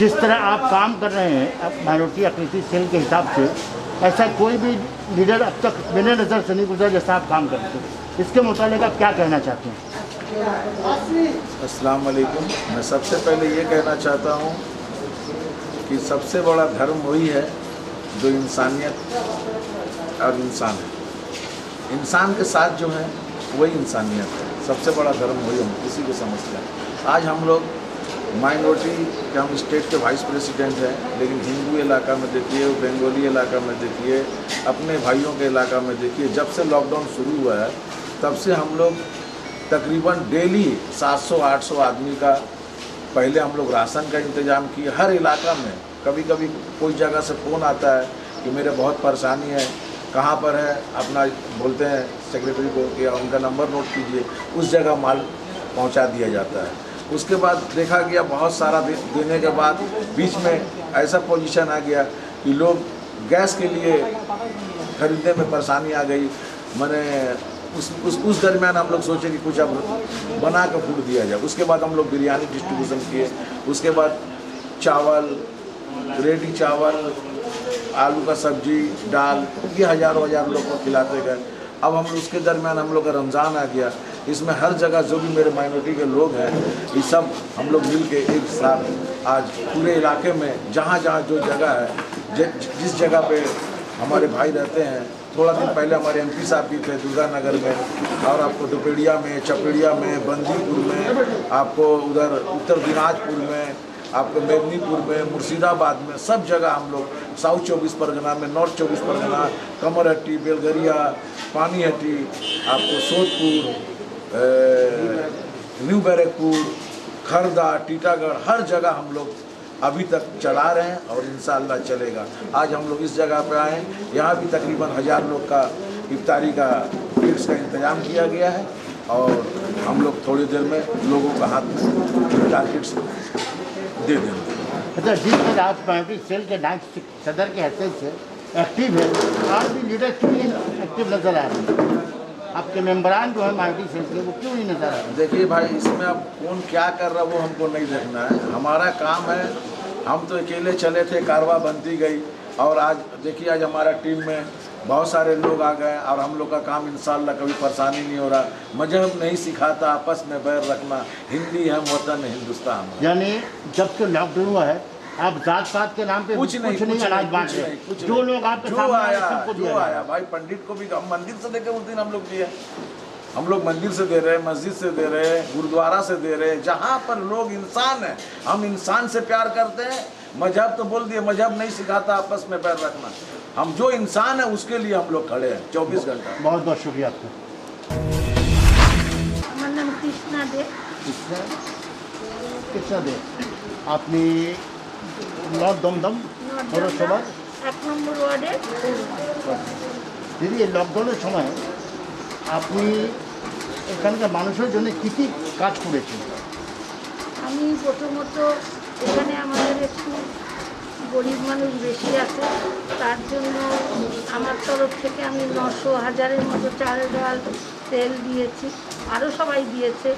जिस तरह आप काम कर रहे हैं अब माइनॉरिटी एक्टिविटी सेल के हिसाब से, ऐसा कोई भी लीडर अब तक मेरे नज़र से नहीं गुजरा जैसा आप काम करते हैं। इसके मुतालिक आप क्या कहना चाहते हैं? अस्सलाम वालेकुम। मैं सबसे पहले ये कहना चाहता हूँ कि सबसे बड़ा धर्म वही है जो इंसानियत और इंसान है। इंसान के साथ जो है वही इंसानियत है। सबसे बड़ा धर्म वही हम किसी को समझते हैं। आज हम लोग माइनॉरिटी के हम स्टेट के वाइस प्रेसिडेंट हैं, लेकिन हिंदू इलाका में देखिए, बंगाली इलाका में देखिए, अपने भाइयों के इलाका में देखिए, जब से लॉकडाउन शुरू हुआ है तब से हम लोग तकरीबन डेली 700-800 आदमी का पहले हम लोग राशन का इंतज़ाम किए। हर इलाका में कभी कभी कोई जगह से फ़ोन आता है कि मेरे बहुत परेशानी है, कहाँ पर है, अपना बोलते हैं सेक्रेटरी को कि उनका नंबर नोट कीजिए, उस जगह माल पहुँचा दिया जाता है। उसके बाद देखा गया बहुत सारा देने के बाद बीच में ऐसा पोजीशन आ गया कि लोग गैस के लिए खरीदने में परेशानी आ गई। मैंने उस दरमियान हम लोग सोचे कि कुछ अब बना कर फूड दिया जाए। उसके बाद हम लोग बिरयानी डिस्ट्रीब्यूशन किए। उसके बाद चावल, रेडी चावल, आलू का सब्जी, दाल, ये हज़ारों लोग को खिलाते गए। अब हम उसके दरमियान हम लोग का रमज़ान आ गया। इसमें हर जगह जो भी मेरे माइनॉरिटी के लोग हैं, ये सब हम लोग मिल के एक साथ आज पूरे इलाके में जहाँ जो जगह है, जिस जगह पे हमारे भाई रहते हैं, थोड़ा दिन पहले हमारे एमपी साहब भी थे दुर्गानगर में, और आपको दुपेड़िया में, चपेड़िया में, बंदीपुर में, आपको उधर उत्तर दिनाजपुर में, आपको मेदिनीपुर में, मुर्शिदाबाद में, सब जगह हम लोग, साउथ 24 परगना में, नॉर्थ 24 परगना, कमरहट्टी, बेलगरिया, पानीहट्टी, आपको सोदपुर, न्यू बैरकपुर, खरदा, टीटागढ़, हर जगह हम लोग अभी तक चला रहे हैं और इंशाअल्लाह चलेगा। आज हम लोग इस जगह पे आए, यहाँ भी तकरीबन 1000 लोग का इफ्तारी का किट्स का इंतजाम किया गया है, और हम लोग थोड़ी देर में लोगों का हाथ में किट्स दे देंगे। अच्छा, जिस तरह आप माइनॉरिटी सेल के डांस सदर के हैसियत से एक्टिव है, आप भी लीडर क्यों नहीं एक्टिव नजर आ रहे हैं? आपके मेंबरान जो है माइनॉरिटी सेल के, वो क्यों नहीं नजर आ रहे हैं? देखिए भाई, इसमें अब कौन क्या कर रहा है वो हमको नहीं देखना है। हमारा काम है, हम तो अकेले चले थे, कारवा बनती गई, और आज देखिए आज हमारा टीम में बहुत सारे लोग आ गए, और हम लोग का काम इंशाअल्लाह कभी परेशानी नहीं हो रहा। मजहब नहीं सिखाता आपस में बैर रखना, हिंदी है वतन हिंदुस्तान। यानी जब से लॉकडाउन हुआ है आप जात पात के नाम पे कुछ नहीं अनाज बांट रहे, जो लोग आपके सामने आया भाई, पंडित को भी हम मंदिर से देकर उस दिन हम लोग दिए, हम लोग मंदिर से दे रहे हैं, मस्जिद से दे रहे हैं, गुरुद्वारा से दे रहे हैं, जहाँ पर लोग इंसान हैं। हम इंसान से प्यार करते हैं। मजहब तो बोल दिए, मजहब नहीं सिखाता आपस में पैर रखना। हम जो इंसान है उसके लिए हम लोग खड़े हैं 24 घंटा। बहुत बहुत शुक्रिया आपका। আমার নাম কৃষ্ণা দে। कृष्णा दे, আপনি নর্থ দমদম পৌরসভা 1 নম্বর ওয়ার্ডে। দিদি, এই লকডাউনের সময় আপনি এখানকার মানুষের জন্য কী কী কাজ করেছেন? আমি প্রথমত এখানে আমাদের একটু গরিব মানুষ বেশি আছে, তার জন্য আমার তরফ থেকে আমি 900-1000-এর মতো চাল ডাল তেল দিয়েছি। আরও সবাই দিয়েছে,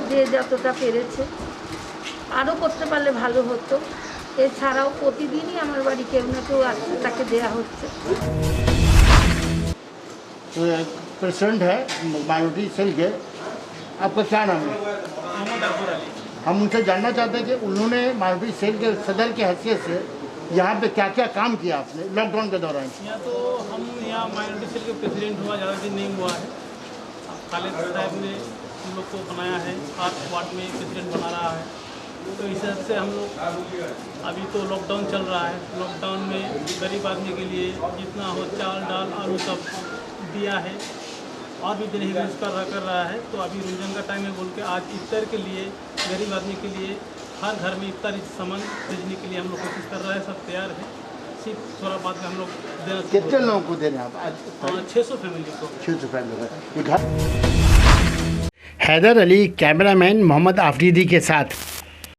যে যতটা পেরেছে। আরও করতে পারলে ভালো হতো। এছাড়াও প্রতিদিনই আমার বাড়ি কেউ না কেউ আসছে, তাকে দেওয়া হচ্ছে। तो प्रेसिडेंट है माइनॉरिटी सेल के, आपका क्या नाम है? हम उनसे जानना चाहते हैं कि उन्होंने माइनॉरिटी सेल के सदर की हैसियत से यहाँ पे क्या क्या काम किया आपने लॉकडाउन के दौरान? यहाँ तो हम यहाँ माइनॉरिटी सेल के प्रेसिडेंट हुआ ज़्यादा दिन नहीं हुआ है। खालिद साहब ने हम लोग को बनाया है, 7 वार्ड में प्रेसिडेंट बना रहा है। तो इस हिसाब से हम लोग, अभी तो लॉकडाउन चल रहा है, लॉकडाउन में गरीब आदमी के लिए जितना हो चावल दाल आलू सब दिया है, और भी देने की कोशिश कर रहा है। तो अभी रमजान का टाइम है बोल के आज इफ्तार के लिए गरीब आदमी के लिए हर घर में इफ्तारी सामान भेजने के लिए हम लोग कोशिश कर रहे हैं। सब तैयार है, सिर्फ थोड़ा बाद में हम लोग देना। कितने लोगों को दे रहे हैं आप आज? 600 फैमिली को। 600 फैमिली को। हैदर अली कैमरामैन मोहम्मद आफरीदी के साथ